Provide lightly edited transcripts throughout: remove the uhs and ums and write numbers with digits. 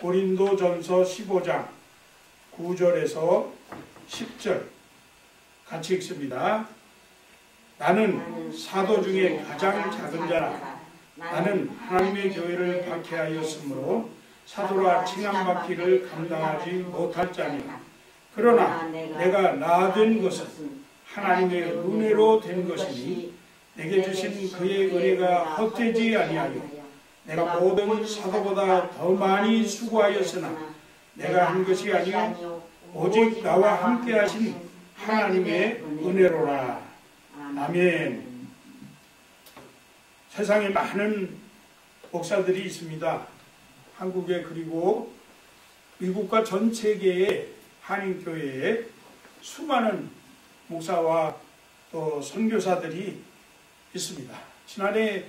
고린도전서 15장 9절에서 10절 같이 읽습니다. 나는 사도 중에 가장 작은 자라. 나는 하나님의 교회를 박해하였으므로 사도라 칭함받기를 감당하지 못할 자니라. 그러나 내가 나된 것은 하나님의 은혜로 된 것이니 내게 주신 그의 은혜가 헛되지 아니하여 내가 모든 사도보다 더 많이 수고하였으나 내가 한 것이 아니요 오직 나와 함께 하신 하나님의 은혜로라. 아멘. 세상에 많은 목사들이 있습니다. 한국에 그리고 미국과 전 세계의 한인교회에 수많은 목사와 또 선교사들이 있습니다. 지난해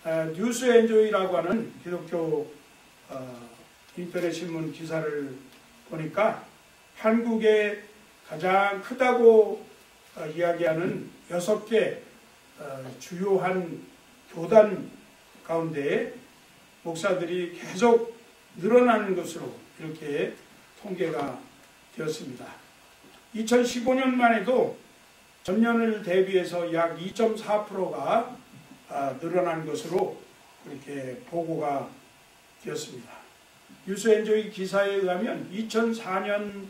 뉴스엔조이라고 하는 기독교 인터넷 신문 기사를 보니까 한국의 가장 크다고 이야기하는 6개 주요한 교단 가운데 목사들이 계속 늘어나는 것으로 이렇게 통계가 되었습니다. 2015년만 해도 전년을 대비해서 약 2.4%가 늘어난 것으로 이렇게 보고가 되었습니다. 뉴스엔조이 기사에 의하면 2004년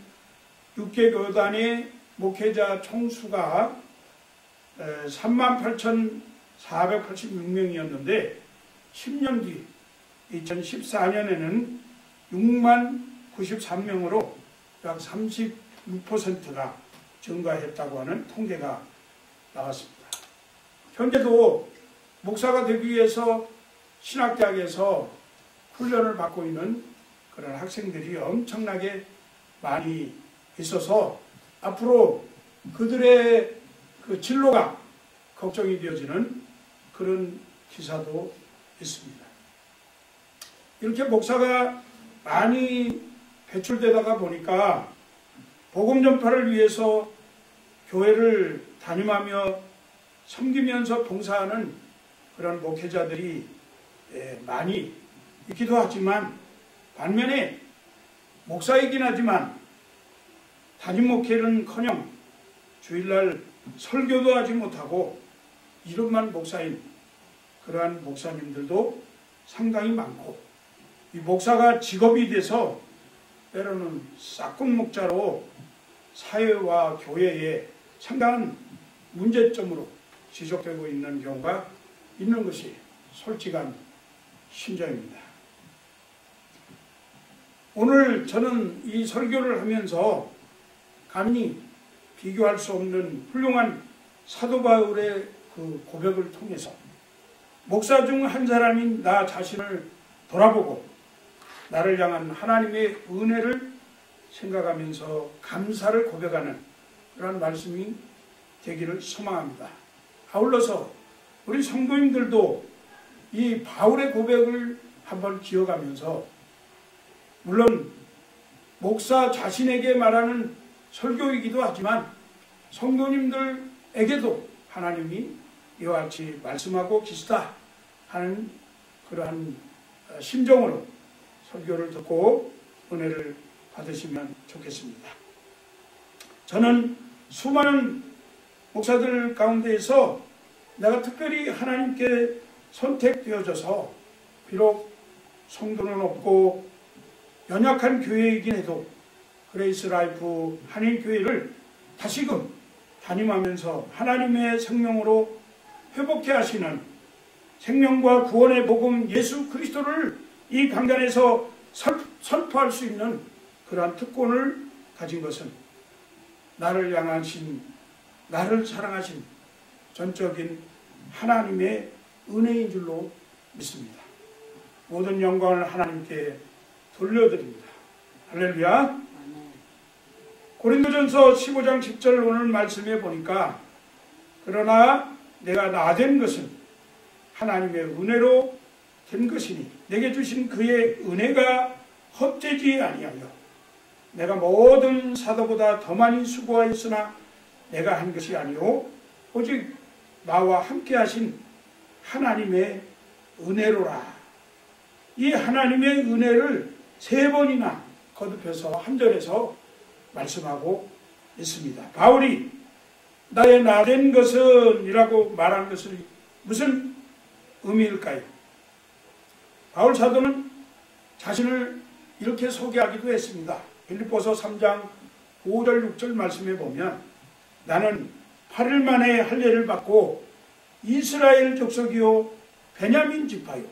6개 교단의 목회자 총수가 38,486명이었는데 10년 뒤 2014년에는 6만 93명으로 약 36%가 증가했다고 하는 통계가 나왔습니다. 현재도 목사가 되기 위해서 신학대학에서 훈련을 받고 있는 그런 학생들이 엄청나게 많이 있어서 앞으로 그들의 그 진로가 걱정이 되어지는 그런 기사도 있습니다. 이렇게 목사가 많이 배출되다가 보니까 복음 전파를 위해서 교회를 담임하며 섬기면서 봉사하는 그런 목회자들이 많이 있기도 하지만 반면에 목사이긴 하지만 담임 목회는커녕 주일날 설교도 하지 못하고 이름만 목사인 그러한 목사님들도 상당히 많고 이 목사가 직업이 돼서 때로는 싹꿍목자로 사회와 교회에 상당한 문제점으로 지적되고 있는 경우가 있는 것이 솔직한 심정입니다. 오늘 저는 이 설교를 하면서 감히 비교할 수 없는 훌륭한 사도 바울의 그 고백을 통해서 목사 중 한 사람인 나 자신을 돌아보고 나를 향한 하나님의 은혜를 생각하면서 감사를 고백하는 그런 말씀이 되기를 소망합니다. 아울러서 우리 성도님들도 이 바울의 고백을 한번 기억하면서 물론 목사 자신에게 말하는 설교이기도 하지만 성도님들에게도 하나님이 이와 같이 말씀하고 계시다 하는 그러한 심정으로 설교를 듣고 은혜를 받으시면 좋겠습니다. 저는 수많은 목사들 가운데에서 내가 특별히 하나님께 선택되어져서 비록 성도는 없고 연약한 교회이긴 해도 그레이스 라이프 한인교회를 다시금 담임하면서 하나님의 생명으로 회복케 하시는 생명과 구원의 복음 예수 그리스도를 이 강단에서 선포할 수 있는 그러한 특권을 가진 것은 나를 향하신, 나를 사랑하신 전적인 하나님의 은혜인 줄로 믿습니다. 모든 영광을 하나님께 돌려드립니다. 할렐루야. 고린도전서 15장 10절 오늘 말씀에 보니까 그러나 내가 나된 것은 하나님의 은혜로 된 것이니 내게 주신 그의 은혜가 헛되지 아니하여 내가 모든 사도보다 더 많이 수고하였으나 내가 한 것이 아니요 오직 나와 함께 하신 하나님의 은혜로라. 이 하나님의 은혜를 3번이나 거듭해서 한 절에서 말씀하고 있습니다. 바울이 나의 나된 것은 이라고 말한 것은 무슨 의미일까요? 바울 사도는 자신을 이렇게 소개하기도 했습니다. 빌립보서 3장 5절 6절 말씀에 보면 나는 8일 만에 할례를 받고 이스라엘 족속이요 베냐민 지파요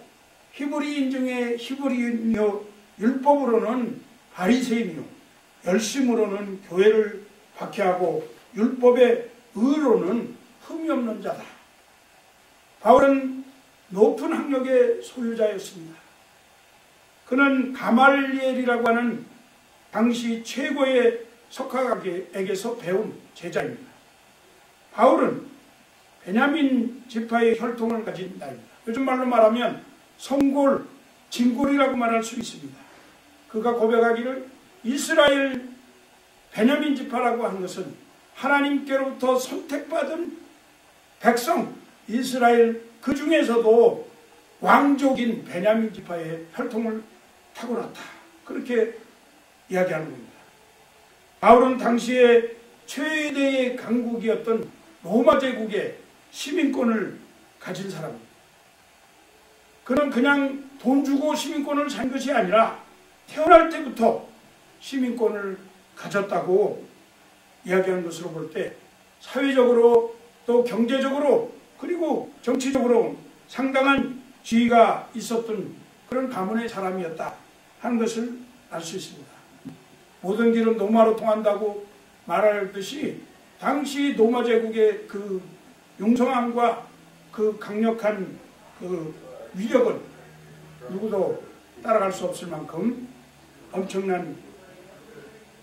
히브리인 중에 히브리인이요 율법으로는 바리새인이요 열심으로는 교회를 박해하고 율법의 의로는 흠이 없는 자다. 바울은 높은 학력의 소유자였습니다. 그는 가말리엘이라고 하는 당시 최고의 석학에게서 배운 제자입니다. 바울은 베냐민 지파의 혈통을 가진 자입니다. 요즘 말로 말하면 성골, 진골이라고 말할 수 있습니다. 그가 고백하기를 이스라엘 베냐민 지파라고 한 것은 하나님께로부터 선택받은 백성 이스라엘 그 중에서도 왕족인 베냐민 지파의 혈통을 타고났다. 그렇게 이야기하는 겁니다. 바울은 당시에 최대의 강국이었던 로마 제국의 시민권을 가진 사람입니다. 그는 그냥 돈 주고 시민권을 산 것이 아니라 태어날 때부터 시민권을 가졌다고 이야기한 것으로 볼 때 사회적으로 또 경제적으로 그리고 정치적으로 상당한 지위가 있었던 그런 가문의 사람이었다 하는 것을 알 수 있습니다. 모든 길은 노마로 통한다고 말하듯이 당시 로마 제국의 그 용성함과 그 강력한 그 위력은 누구도 따라갈 수 없을 만큼 엄청난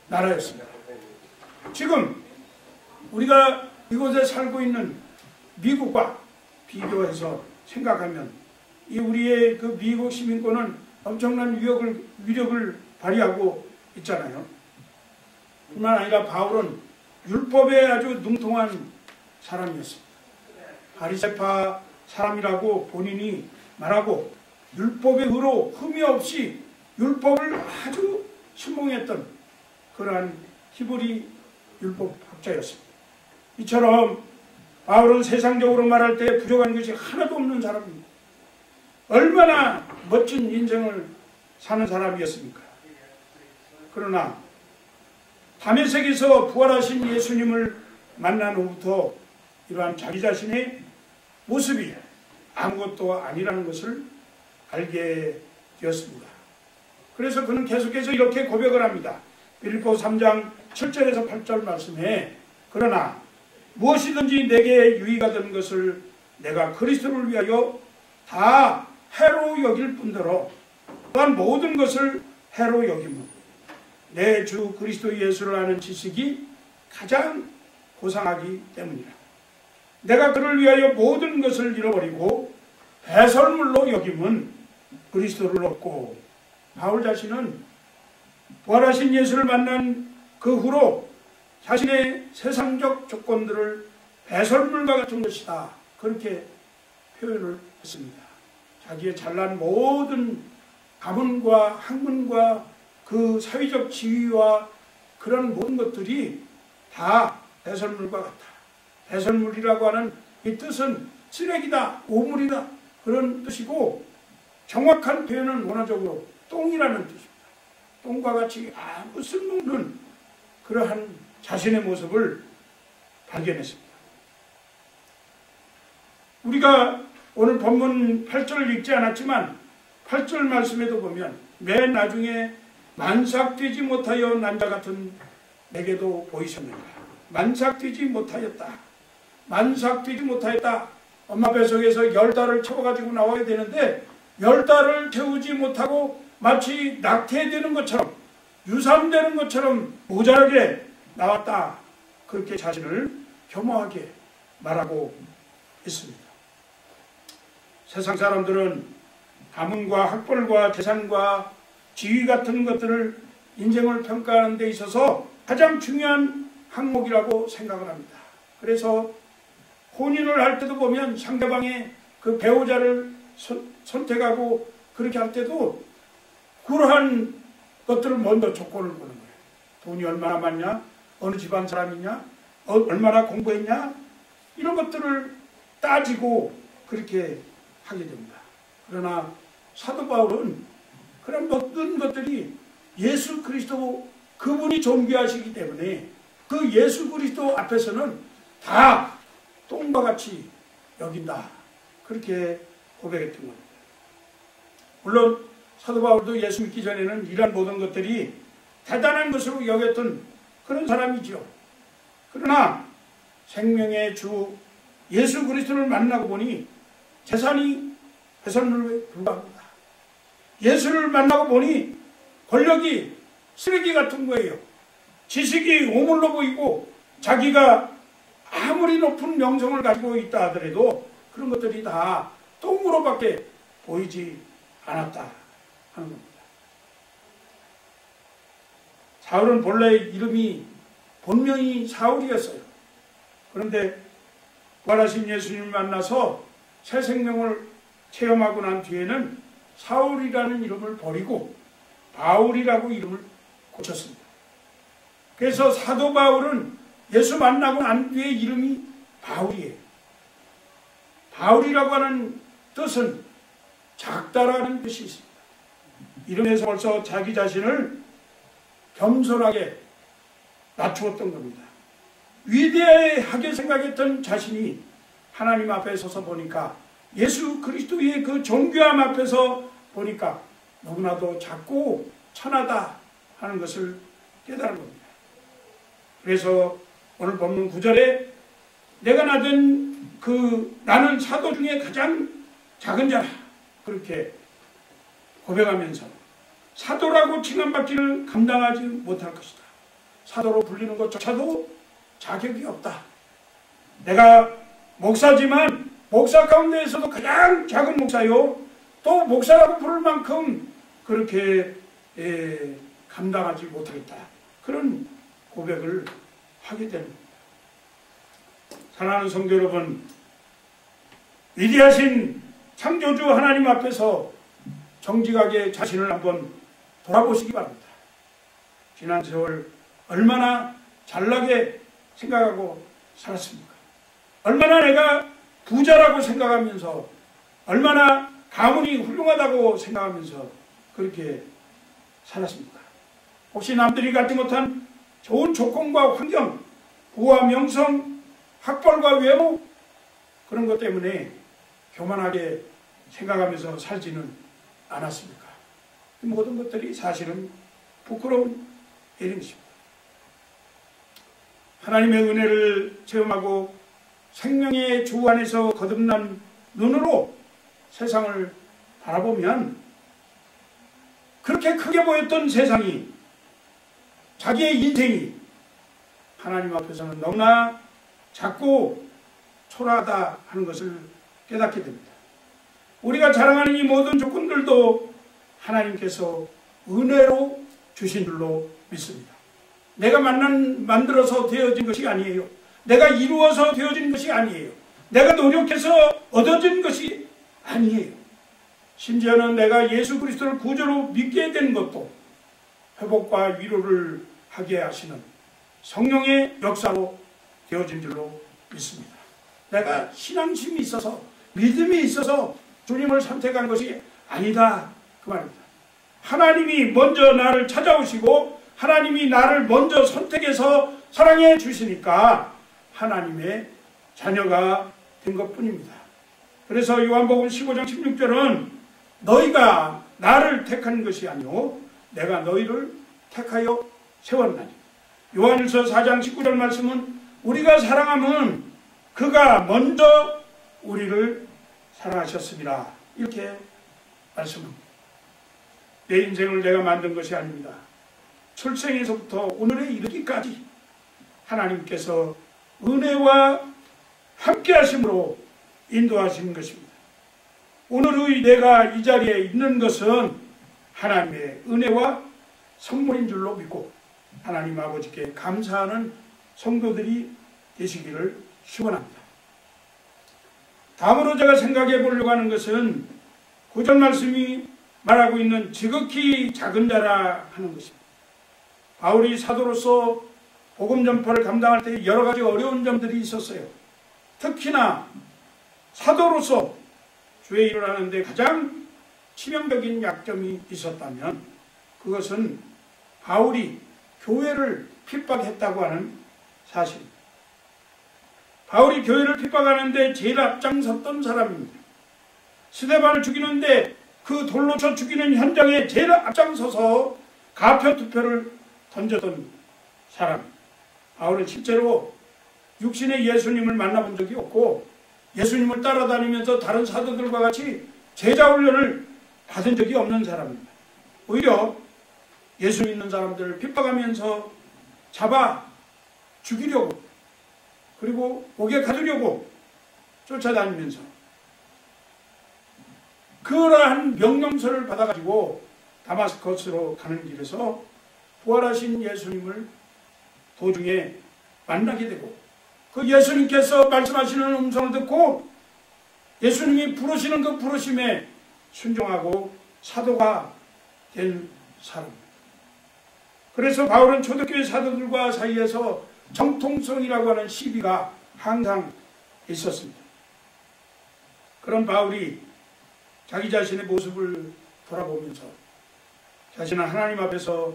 나라였습니다. 지금 우리가 이곳에 살고 있는 미국과 비교해서 생각하면 이 우리의 그 미국 시민권은 엄청난 위력을 발휘하고 있잖아요. 뿐만 아니라 바울은 율법에 아주 능통한 사람이었습니다. 바리새파 사람이라고 본인이 말하고 율법의 의로 흠이 없이 율법을 아주 신봉했던 그러한 히브리 율법학자였습니다. 이처럼 바울은 세상적으로 말할 때 부족한 것이 하나도 없는 사람입니다. 얼마나 멋진 인생을 사는 사람이었습니까? 그러나 다메섹에서 부활하신 예수님을 만난 후부터 이러한 자기 자신의 모습이 아무것도 아니라는 것을 알게 되었습니다. 그래서 그는 계속해서 이렇게 고백을 합니다. 빌립보 3장 7절에서 8절 말씀에 그러나 무엇이든지 내게 유익가 되는 것을 내가 그리스도를 위하여 다 해로 여길 뿐더러 또한 모든 것을 해로 여김은 내 주 그리스도 예수를 아는 지식이 가장 고상하기 때문이라. 내가 그를 위하여 모든 것을 잃어버리고 배설물로 여김은 그리스도를 얻고 바울 자신은 부활하신 예수를 만난 그 후로 자신의 세상적 조건들을 배설물과 같은 것이다. 그렇게 표현을 했습니다. 자기의 잘난 모든 가문과 학문과 그 사회적 지위와 그런 모든 것들이 다 배설물과 같다. 배설물이라고 하는 이 뜻은 쓰레기다, 오물이다 그런 뜻이고 정확한 표현은 원어적으로 똥이라는 뜻입니다. 똥과 같이 아무 쓸모없는 그러한 자신의 모습을 발견했습니다. 우리가 오늘 본문 8절을 읽지 않았지만 8절 말씀에도 보면 맨 나중에 만삭되지 못하여 난자 같은 내게도 보이셨는가. 만삭되지 못하였다. 만삭되지 못하였다. 엄마 뱃속에서 10달을 채워가지고 나와야 되는데 10달을 채우지 못하고 마치 낙태되는 것처럼 유산되는 것처럼 모자라게 나왔다. 그렇게 자신을 겸허하게 말하고 있습니다. 세상 사람들은 가문과 학벌과 재산과 지위 같은 것들을 인생을 평가하는 데 있어서 가장 중요한 항목이라고 생각을 합니다. 그래서 혼인을 할 때도 보면 상대방의 그 배우자를 선택하고 그렇게 할 때도 그러한 것들을 먼저 조건을 보는 거예요. 돈이 얼마나 많냐? 어느 집안 사람이냐? 얼마나 공부했냐? 이런 것들을 따지고 그렇게 하게 됩니다. 그러나 사도 바울은 그런 모든 것들이 예수 그리스도 그분이 존귀하시기 때문에 그 예수 그리스도 앞에서는 다 똥과 같이 여긴다. 그렇게 고백했던 겁니다. 물론 사도 바울도 예수 믿기 전에는 이런 모든 것들이 대단한 것으로 여겼던 그런 사람이죠. 그러나 생명의 주 예수 그리스도를 만나고 보니 재산이 배설물에 불과합니다. 예수를 만나고 보니 권력이 쓰레기 같은 거예요. 지식이 오물로 보이고 자기가 아무리 높은 명성을 가지고 있다 하더라도 그런 것들이 다 똥으로밖에 보이지 않았다 하는 겁니다. 사울은 본래 이름이 본명이 사울이었어요. 그런데 부활하신 예수님을 만나서 새 생명을 체험하고 난 뒤에는 사울이라는 이름을 버리고 바울이라고 이름을 고쳤습니다. 그래서 사도 바울은 예수 만나고 난 뒤에 이름이 바울이에요. 바울이라고 하는 뜻은 작다라는 뜻이 있습니다. 이름에서 벌써 자기 자신을 겸손하게 낮추었던 겁니다. 위대하게 생각했던 자신이 하나님 앞에 서서 보니까 예수 그리스도의 그 존귀함 앞에서 보니까 너무나도 작고 천하다 하는 것을 깨달은 겁니다. 그래서 오늘 본문 9절에 내가 나는 사도 중에 가장 작은 자라 그렇게 고백하면서 사도라고 칭함받기를 감당하지 못할 것이다. 사도로 불리는 것조차도 자격이 없다. 내가 목사지만 목사 가운데에서도 가장 작은 목사요. 또 목사라고 부를 만큼 그렇게 감당하지 못하겠다. 그런 고백을 하게 됩니다. 사랑하는 성도 여러분, 위대하신 창조주 하나님 앞에서 정직하게 자신을 한번 돌아보시기 바랍니다. 지난 세월 얼마나 잘나게 생각하고 살았습니까? 얼마나 내가 부자라고 생각하면서 얼마나 가문이 훌륭하다고 생각하면서 그렇게 살았습니까? 혹시 남들이 갖지 못한 좋은 조건과 환경, 부와 명성, 학벌과 외모 그런 것 때문에 교만하게 생각하면서 살지는 않았습니까? 이 모든 것들이 사실은 부끄러운 일입니다. 하나님의 은혜를 체험하고 생명의 주 안에서 거듭난 눈으로 세상을 바라보면 그렇게 크게 보였던 세상이 자기의 인생이 하나님 앞에서는 너무나 작고 초라하다 하는 것을 깨닫게 됩니다. 우리가 자랑하는 이 모든 조건들도 하나님께서 은혜로 주신 줄로 믿습니다. 내가 만들어서 되어진 것이 아니에요. 내가 이루어서 되어진 것이 아니에요. 내가 노력해서 얻어진 것이 아니에요. 심지어는 내가 예수 그리스도를 구주로 믿게 된 것도 회복과 위로를 하게 하시는 성령의 역사로 되어진 줄로 믿습니다. 내가 신앙심이 있어서 믿음이 있어서 주님을 선택한 것이 아니다 그 말입니다. 하나님이 먼저 나를 찾아오시고 하나님이 나를 먼저 선택해서 사랑해 주시니까 하나님의 자녀가 된 것뿐입니다. 그래서 요한복음 15장 16절은 너희가 나를 택한 것이 아니오 내가 너희를 택하여 세웠나니. 요한일서 4장 19절 말씀은 우리가 사랑하면 그가 먼저 우리를 사랑하셨습니다. 이렇게 말씀합니다. 내 인생을 내가 만든 것이 아닙니다. 출생에서부터 오늘에 이르기까지 하나님께서 은혜와 함께 하심으로 인도하신 것입니다. 오늘의 내가 이 자리에 있는 것은 하나님의 은혜와 선물인 줄로 믿고 하나님 아버지께 감사하는 성도들이 되시기를 축원합니다. 다음으로 제가 생각해 보려고 하는 것은 9절 말씀이 말하고 있는 지극히 작은 자라 하는 것입니다. 바울이 사도로서 복음 전파를 감당할 때 여러 가지 어려운 점들이 있었어요. 특히나 사도로서 주의 일을 하는데 가장 치명적인 약점이 있었다면 그것은 바울이 교회를 핍박했다고 하는 사실입니다. 바울이 교회를 핍박하는데 제일 앞장섰던 사람입니다. 스데반을 죽이는데 그 돌로 쳐 죽이는 현장에 제일 앞장서서 가표투표를 던졌던 사람. 바울은 실제로 육신의 예수님을 만나본 적이 없고 예수님을 따라다니면서 다른 사도들과 같이 제자 훈련을 받은 적이 없는 사람입니다. 오히려 예수 믿는 사람들을 핍박하면서 잡아 죽이려고 그리고 목에 가두려고 쫓아다니면서 그러한 명령서를 받아가지고 다마스커스로 가는 길에서 부활하신 예수님을 도중에 만나게 되고 그 예수님께서 말씀하시는 음성을 듣고 예수님이 부르시는 그 부르심에 순종하고 사도가 된 사람입니다. 그래서 바울은 초대교회 사도들과 사이에서 정통성이라고 하는 시비가 항상 있었습니다. 그런 바울이 자기 자신의 모습을 돌아보면서 자신은 하나님 앞에서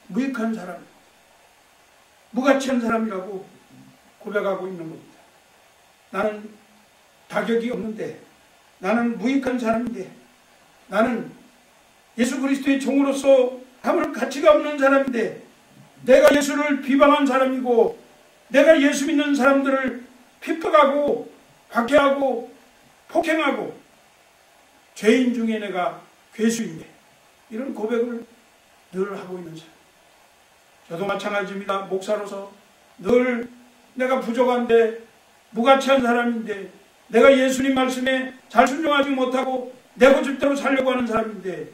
무익한 사람, 무가치한 사람이라고 고백하고 있는 겁니다. 나는 자격이 없는데, 나는 무익한 사람인데, 나는 예수 그리스도의 종으로서 아무런 가치가 없는 사람인데, 내가 예수를 비방한 사람이고 내가 예수 믿는 사람들을 핍박하고 박해하고 폭행하고 죄인 중에 내가 괴수인데, 이런 고백을 늘 하고 있는 사람. 저도 마찬가지입니다. 목사로서 늘 내가 부족한데 무가치한 사람인데 내가 예수님 말씀에 잘 순종하지 못하고 내 고집대로 살려고 하는 사람인데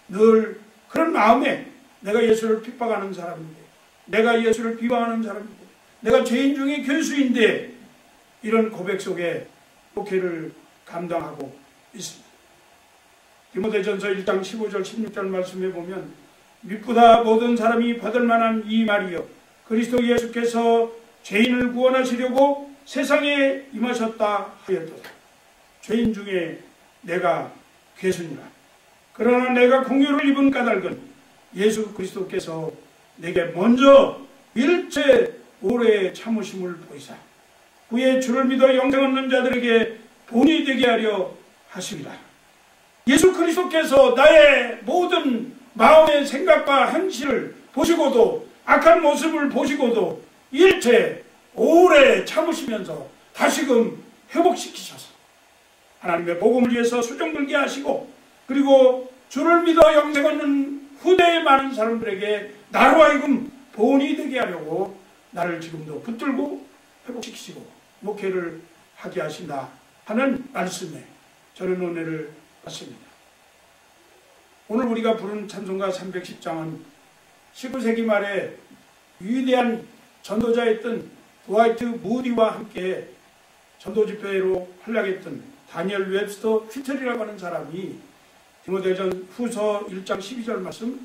늘 그런 마음에 내가 예수를 핍박하는 사람인데 내가 예수를 비방하는 사람인데 내가 죄인 중에 괴수인데 이런 고백 속에 목회를 감당하고 있습니다. 디모데전서 1장 15절 16절 말씀에 보면 미쁘다 모든 사람이 받을 만한 이 말이요 그리스도 예수께서 죄인을 구원하시려고 세상에 임하셨다 하였도다. 죄인 중에 내가 괴수니라. 그러나 내가 공유를 입은 까닭은 예수 그리스도께서 내게 먼저 일체 오래 참으심을 보이사 그의 주를 믿어 영생 얻는 자들에게 본이 되게 하려 하심이라. 예수 그리스도께서 나의 모든 마음의 생각과 행실을 보시고도 악한 모습을 보시고도 일체 오래 참으시면서 다시금 회복시키셔서 하나님의 복음을 위해서 수종들게 하시고 그리고 주를 믿어 영생 얻는 후대의 많은 사람들에게 나로 하여금 본이 되게 하려고 나를 지금도 붙들고 회복시키시고 목회를 하게 하신다 하는 말씀에 저는 은혜를 받습니다. 오늘 우리가 부른 찬송가 310장은 19세기 말에 위대한 전도자였던 드와이트 무디와 함께 전도집회로 활약했던 다니엘 웹스터 휘틀이라고 하는 사람이 디모데전 후서 1장 12절 말씀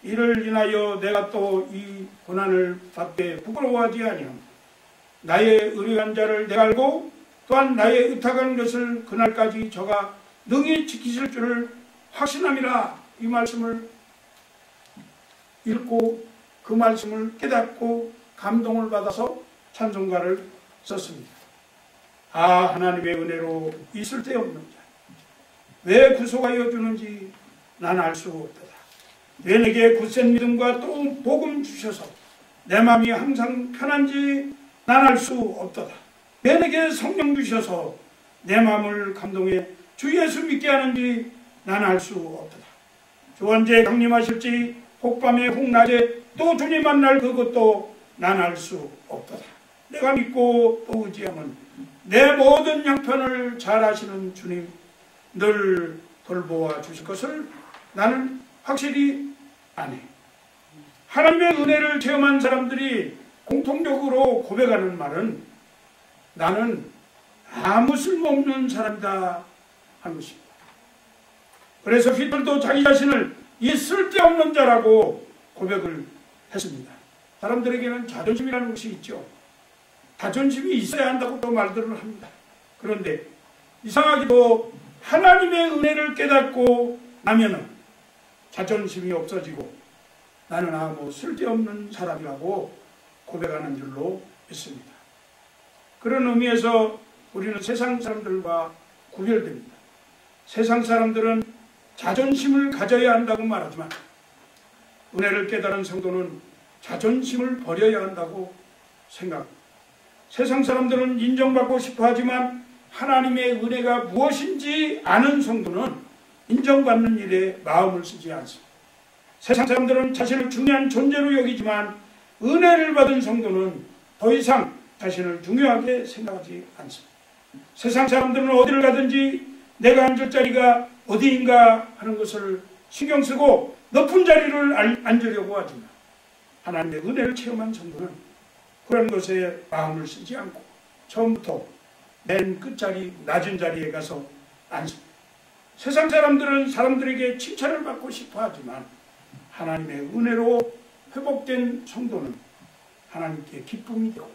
이를 인하여 내가 또 이 고난을 받되 부끄러워하지 아니함 나의 의뢰한 자를 내가 알고 또한 나의 의탁한 것을 그날까지 저가 능히 지키실 줄을 확신함이라. 이 말씀을 읽고 그 말씀을 깨닫고 감동을 받아서 찬송가를 썼습니다. 아 하나님의 은혜로 있을 데 없는 자 왜 구속하여 주는지 난 알 수 없도다. 왜 내게 굳센 믿음과 또 복음 주셔서 내 마음이 항상 편한지 난 알 수 없도다. 왜 내게 성령 주셔서 내 마음을 감동해 주 예수 믿게 하는지 난 알 수 없도다. 주 언제 강림하실지 혹밤에 혹낮에 또 주님 만날 그것도 난 알 수 없도다. 내가 믿고 또 의지하면 내 모든 형편을 잘 아시는 주님 늘 돌보아 주실 것을 나는 확실히 아네. 하나님의 은혜를 체험한 사람들이 공통적으로 고백하는 말은 나는 아무 쓸모없는 사람이다 하는 것입니다. 그래서 히틀도 자기 자신을 이 쓸데없는 자라고 고백을 했습니다. 사람들에게는 자존심이라는 것이 있죠. 자존심이 있어야 한다고 또 말들을 합니다. 그런데 이상하게도 하나님의 은혜를 깨닫고 나면은 자존심이 없어지고 나는 뭐 쓸데없는 사람이라고 고백하는 줄로 있습니다. 그런 의미에서 우리는 세상 사람들과 구별됩니다. 세상 사람들은 자존심을 가져야 한다고 말하지만 은혜를 깨달은 성도는 자존심을 버려야 한다고 생각합니다. 세상 사람들은 인정받고 싶어 하지만 하나님의 은혜가 무엇인지 아는 성도는 인정받는 일에 마음을 쓰지 않습니다. 세상 사람들은 자신을 중요한 존재로 여기지만 은혜를 받은 성도는 더 이상 자신을 중요하게 생각하지 않습니다. 세상 사람들은 어디를 가든지 내가 앉을 자리가 어디인가 하는 것을 신경 쓰고 높은 자리를 앉으려고 하지만 하나님의 은혜를 체험한 성도는 그런 것에 마음을 쓰지 않고 처음부터 맨 끝자리 낮은 자리에 가서 앉습니다. 세상 사람들은 사람들에게 칭찬을 받고 싶어 하지만 하나님의 은혜로 회복된 성도는 하나님께 기쁨이 되고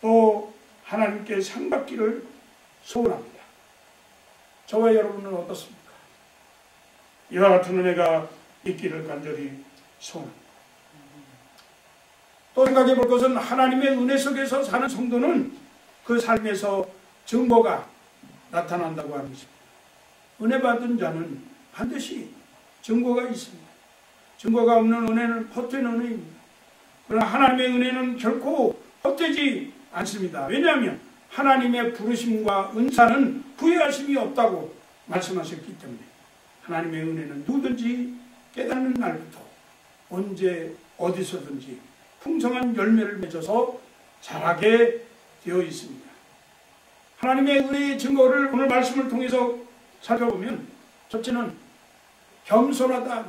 또 하나님께 상 받기를 소원합니다. 저와 여러분은 어떻습니까? 이와 같은 은혜가 있기를 간절히 소원합니다. 또 생각해 볼 것은 하나님의 은혜 속에서 사는 성도는 그 삶에서 증거가 나타난다고 하는 것입니다. 은혜 받은 자는 반드시 증거가 있습니다. 증거가 없는 은혜는 헛된 은혜입니다. 그러나 하나님의 은혜는 결코 헛되지 않습니다. 왜냐하면 하나님의 부르심과 은사는 후회하심이 없다고 말씀하셨기 때문에 하나님의 은혜는 누구든지 깨닫는 날부터 언제 어디서든지 풍성한 열매를 맺어서 자라게 되어 있습니다. 하나님의 은혜의 증거를 오늘 말씀을 통해서 살펴보면 첫째는 겸손하다.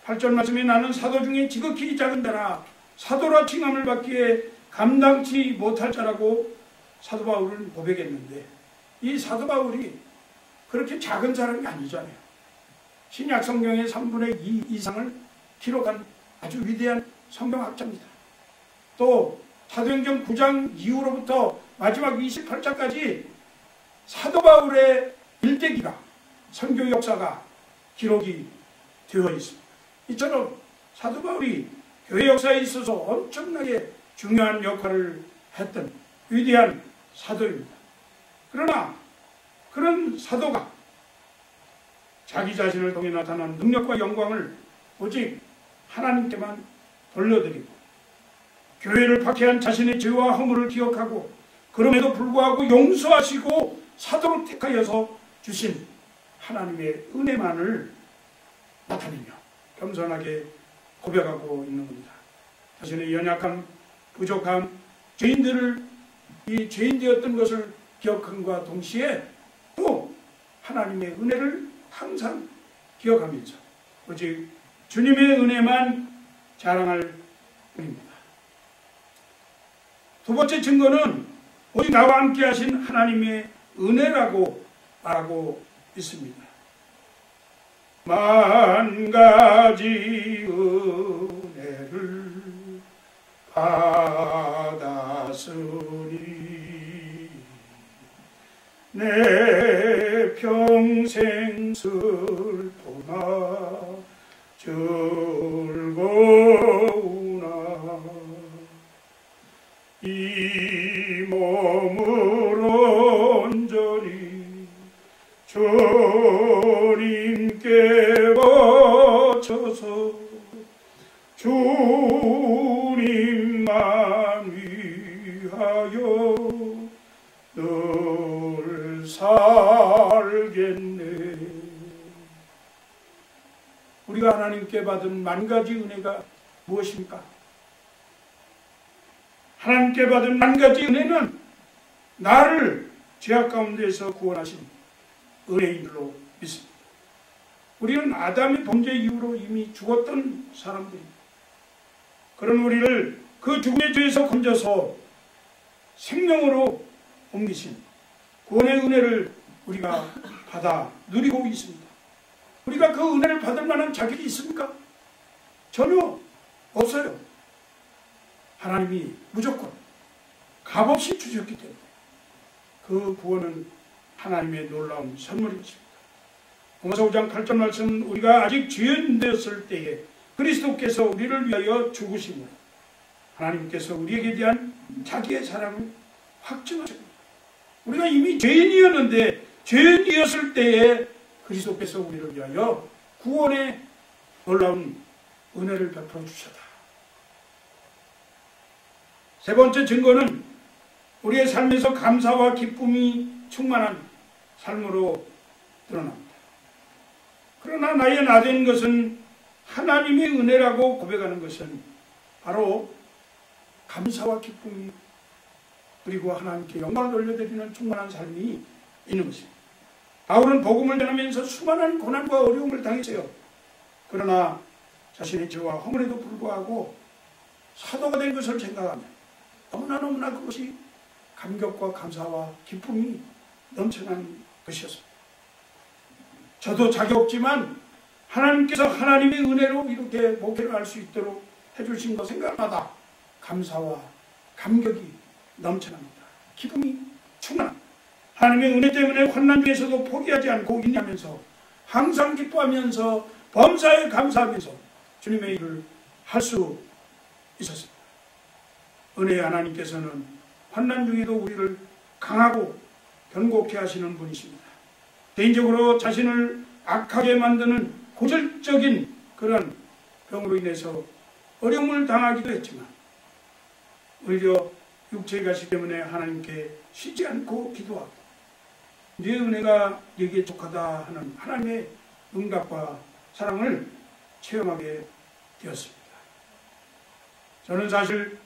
8절 말씀에 나는 사도 중에 지극히 작은 자라 사도라 칭함을 받기에 감당치 못할 자라고 사도 바울은 고백했는데 이 사도 바울이 그렇게 작은 사람이 아니잖아요. 신약 성경의 3분의 2 이상을 기록한 아주 위대한 성경학자입니다. 또 사도행전 9장 이후로부터 마지막 28장까지 사도 바울의 일대기가 선교 역사가 기록이 되어 있습니다. 이처럼 사도 바울이 교회 역사에 있어서 엄청나게 중요한 역할을 했던 위대한 사도입니다. 그러나 그런 사도가 자기 자신을 통해 나타난 능력과 영광을 오직 하나님께만 돌려드리고 교회를 박해한 자신의 죄와 허물을 기억하고 그럼에도 불구하고 용서하시고 사도로 택하여서 주신 하나님의 은혜만을 나타내며 겸손하게 고백하고 있는 겁니다. 자신의 연약함, 부족함, 이 죄인 되었던 것을 기억함과 동시에 또 하나님의 은혜를 항상 기억하면서 오직 주님의 은혜만 자랑할 뿐입니다. 두 번째 증거는 오직 나와 함께 하신 하나님의 은혜라고 말하고 있습니다. 만 가지 은혜를 받았으니 내 평생 슬프나 즐거우나 이 몸을 온전히 주님께 바쳐서 주님만 위하여 늘 살겠네. 우리가 하나님께 받은 만 가지 은혜가 무엇입니까? 하나님께 받은 만 가지 은혜는 나를 죄악 가운데서 구원하신 은혜인 줄로 믿습니다. 우리는 아담의 범죄 이후로 이미 죽었던 사람들입니다. 그런 우리를 그 죽음의 죄에서 건져서 생명으로 옮기신 구원의 은혜를 우리가 받아 누리고 있습니다. 우리가 그 은혜를 받을 만한 자격이 있습니까? 전혀 없어요. 하나님이 무조건 값없이 주셨기 때문에 그 구원은 하나님의 놀라운 선물인 것입니다. 로마서 5장 8절 말씀, 우리가 아직 죄인 되었을 때에 그리스도께서 우리를 위하여 죽으심으로 하나님께서 우리에게 대한 자기의 사랑을 확증하십니다. 우리가 이미 죄인이었는데 죄인이었을 때에 그리스도께서 우리를 위하여 구원의 놀라운 은혜를 베풀어 주셨다. 세 번째 증거는 우리의 삶에서 감사와 기쁨이 충만한 삶으로 드러납니다. 그러나 나의 나된 것은 하나님의 은혜라고 고백하는 것은 바로 감사와 기쁨이 그리고 하나님께 영광을 돌려드리는 충만한 삶이 있는 것입니다. 바울은 복음을 전하면서 수많은 고난과 어려움을 당했어요. 그러나 자신의 죄와 허물에도 불구하고 사도가 된 것을 생각하면 너무나 그것이 감격과 감사와 기쁨이 넘쳐난 것이었습니다. 저도 자격 없지만 하나님께서 하나님의 은혜로 이렇게 목회를 할 수 있도록 해주신 것 생각마다 감사와 감격이 넘쳐납니다. 기쁨이 충만합니다. 하나님의 은혜 때문에 환난 중에서도 포기하지 않고 인내하면서 항상 기뻐하면서 범사에 감사하면서 주님의 일을 할 수 있었습니다. 은혜의 하나님께서는 환난 중에도 우리를 강하고 견고케 하시는 분이십니다. 개인적으로 자신을 악하게 만드는 고질적인 그런 병으로 인해서 어려움을 당하기도 했지만 오히려 육체의 가시 때문에 하나님께 쉬지 않고 기도하고 네 은혜가 네게 족하다 하는 하나님의 응답과 사랑을 체험하게 되었습니다. 저는 사실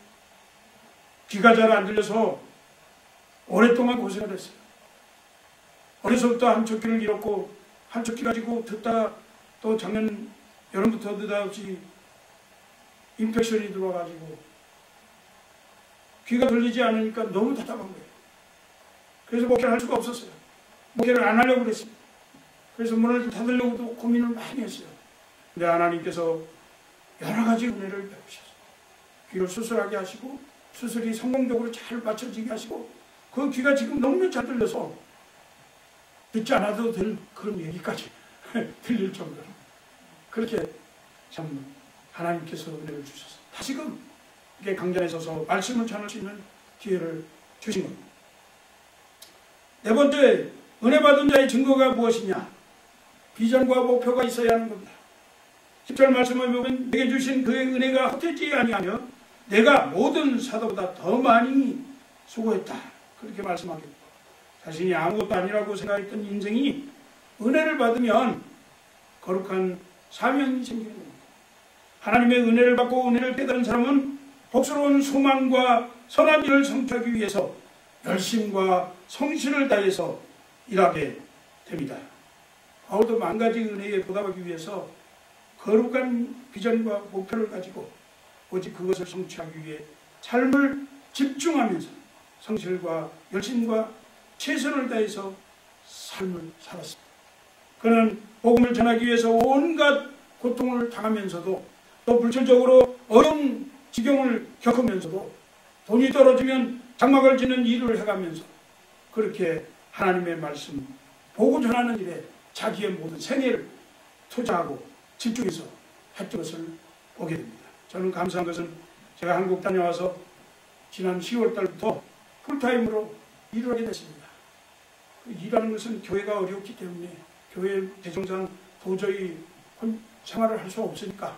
귀가 잘 안 들려서 오랫동안 고생을 했어요. 어려서부터 한쪽 귀를 잃었고 한쪽 귀 가지고 듣다가 또 작년 여름부터 느닷없이 인펙션이 들어와가지고 귀가 들리지 않으니까 너무 답답한 거예요. 그래서 목회를 할 수가 없었어요. 목회를 안 하려고 그랬습니다. 그래서 문을 닫으려고도 고민을 많이 했어요. 근데 하나님께서 여러 가지 은혜를 베푸셨어요. 귀를 수술하게 하시고 수술이 성공적으로 잘 맞춰지게 하시고 그 귀가 지금 너무 잘 들려서 듣지 않아도 될 그런 얘기까지 들릴 정도로 그렇게 참 하나님께서 은혜를 주셨어요. 다시금 이렇게 강단에 서서 말씀을 전할 수 있는 기회를 주신 겁니다. 네 번째, 은혜 받은 자의 증거가 무엇이냐? 비전과 목표가 있어야 하는 겁니다. 10절 말씀을 보면 내게 주신 그의 은혜가 헛되지 아니하며 내가 모든 사도보다 더 많이 수고했다. 그렇게 말씀하겠고 자신이 아무것도 아니라고 생각했던 인생이 은혜를 받으면 거룩한 사명이 생기는 겁니다. 하나님의 은혜를 받고 은혜를 깨달은 사람은 복스러운 소망과 선한 일을 성취하기 위해서 열심과 성실을 다해서 일하게 됩니다. 바울도 만 가지 은혜에 보답하기 위해서 거룩한 비전과 목표를 가지고 오직 그것을 성취하기 위해 삶을 집중하면서 성실과 열심과 최선을 다해서 삶을 살았습니다. 그는 복음을 전하기 위해서 온갖 고통을 당하면서도 또 물질적으로 어려운 지경을 겪으면서도 돈이 떨어지면 장막을 짓는 일을 해가면서 그렇게 하나님의 말씀 보고 전하는 일에 자기의 모든 생애를 투자하고 집중해서 했던 것을 보게 됩니다. 저는 감사한 것은 제가 한국 다녀와서 지난 10월 달부터 풀타임으로 일을 하게 됐습니다. 일하는 것은 교회가 어렵기 때문에 교회 대정상 도저히 생활을 할 수 없으니까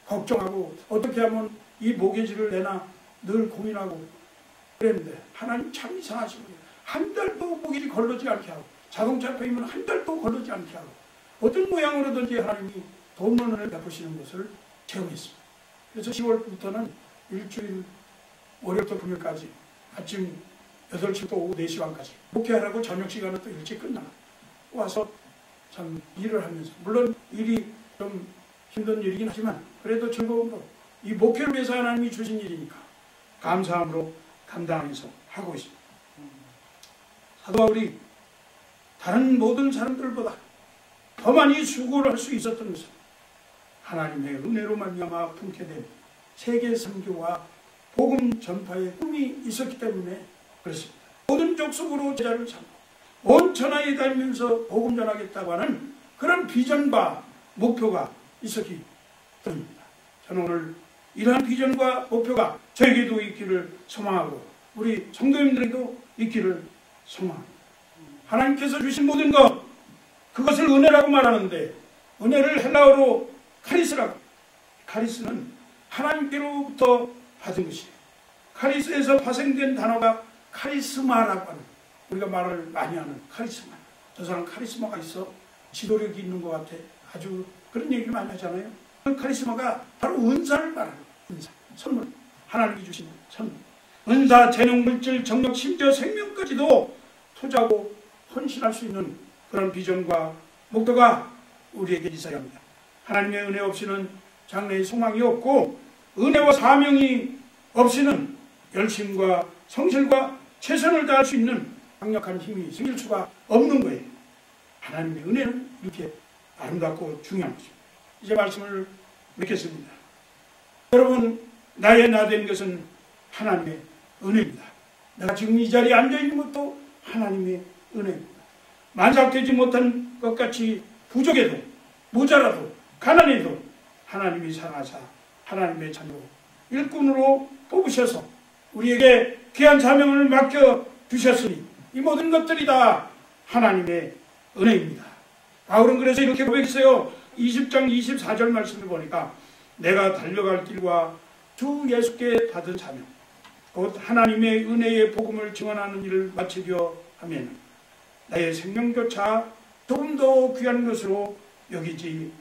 걱정하고 어떻게 하면 이 모계지를 내나 늘 고민하고 그랬는데 하나님 참 이상하신 거예요. 한 달도 모계지 걸르지 않게 하고 자동차 페이면 한 달도 걸르지 않게 하고 어떤 모양으로든지 하나님이 돕는을 베푸시는 것을 체험했습니다. 그래서 10월부터는 일주일 월요일부터 금요일까지 아침 8시부터 오후 4시 반까지 목회하라고 저녁 시간은 또 일찍 끝나 와서 참 일을 하면서 물론 일이 좀 힘든 일이긴 하지만 그래도 즐거움으로 이 목회를 위해서 하나님이 주신 일이니까 감사함으로 감당하면서 하고 있습니다. 사도 바울이 다른 모든 사람들보다 더 많이 수고를 할 수 있었던 것은 하나님의 은혜로 말미암아 품게 된 세계 선교와 복음 전파의 꿈이 있었기 때문에 그렇습니다. 모든 족속으로 제자를 삼고 온 천하에 다니면서 복음 전하겠다고 하는 그런 비전과 목표가 있었기 때문입니다. 저는 오늘 이러한 비전과 목표가 저에게도 있기를 소망하고 우리 성도님들에게도 있기를 소망합니다. 하나님께서 주신 모든 것, 그것을 은혜라고 말하는데 은혜를 헬라어로 카리스라고, 카리스는 하나님께로부터 받은 것이에요. 카리스에서 파생된 단어가 카리스마라고 하는, 우리가 말을 많이 하는 카리스마. 저 사람 카리스마가 있어, 지도력이 있는 것 같아, 아주 그런 얘기를 많이 하잖아요. 그 카리스마가 바로 은사를 말하는 은사, 선물, 하나님이 주신 선물. 은사, 재능, 물질, 정력, 심지어 생명까지도 투자하고 헌신할 수 있는 그런 비전과 목표가 우리에게 있어야 합니다. 하나님의 은혜 없이는 장래의 소망이 없고 은혜와 사명이 없이는 열심과 성실과 최선을 다할 수 있는 강력한 힘이 생길 수가 없는 거예요. 하나님의 은혜는 이렇게 아름답고 중요한 것입니다. 이제 말씀을 맺겠습니다. 여러분, 나의 나된 것은 하나님의 은혜입니다. 내가 지금 이 자리에 앉아있는 것도 하나님의 은혜입니다. 만삭되지 못한 것 같이 부족해도 모자라도 가난해도 하나님이 사랑하사 하나님의 자녀로 일꾼으로 뽑으셔서 우리에게 귀한 사명을 맡겨주셨으니 이 모든 것들이 다 하나님의 은혜입니다. 바울은 그래서 이렇게 고백했어요. 20장 24절 말씀을 보니까 내가 달려갈 길과 주 예수께 받은 사명 곧 하나님의 은혜의 복음을 증언하는 일을 마치려 하면 나의 생명조차 조금 더 귀한 것으로 여기지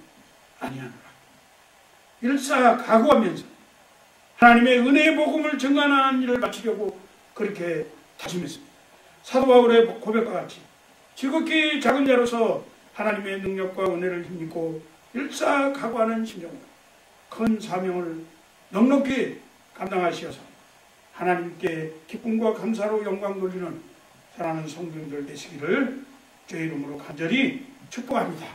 아니하노라. 일사각오하면서 하나님의 은혜의 복음을 증언하는 일을 마치려고 그렇게 다짐했습니다. 사도 바울의 고백과 같이 지극히 작은 자로서 하나님의 능력과 은혜를 힘입고 일사각오하는 심정으로 큰 사명을 넉넉히 감당하시어서 하나님께 기쁨과 감사로 영광 돌리는 사랑하는 성도님들 되시기를 주의 이름으로 간절히 축복합니다.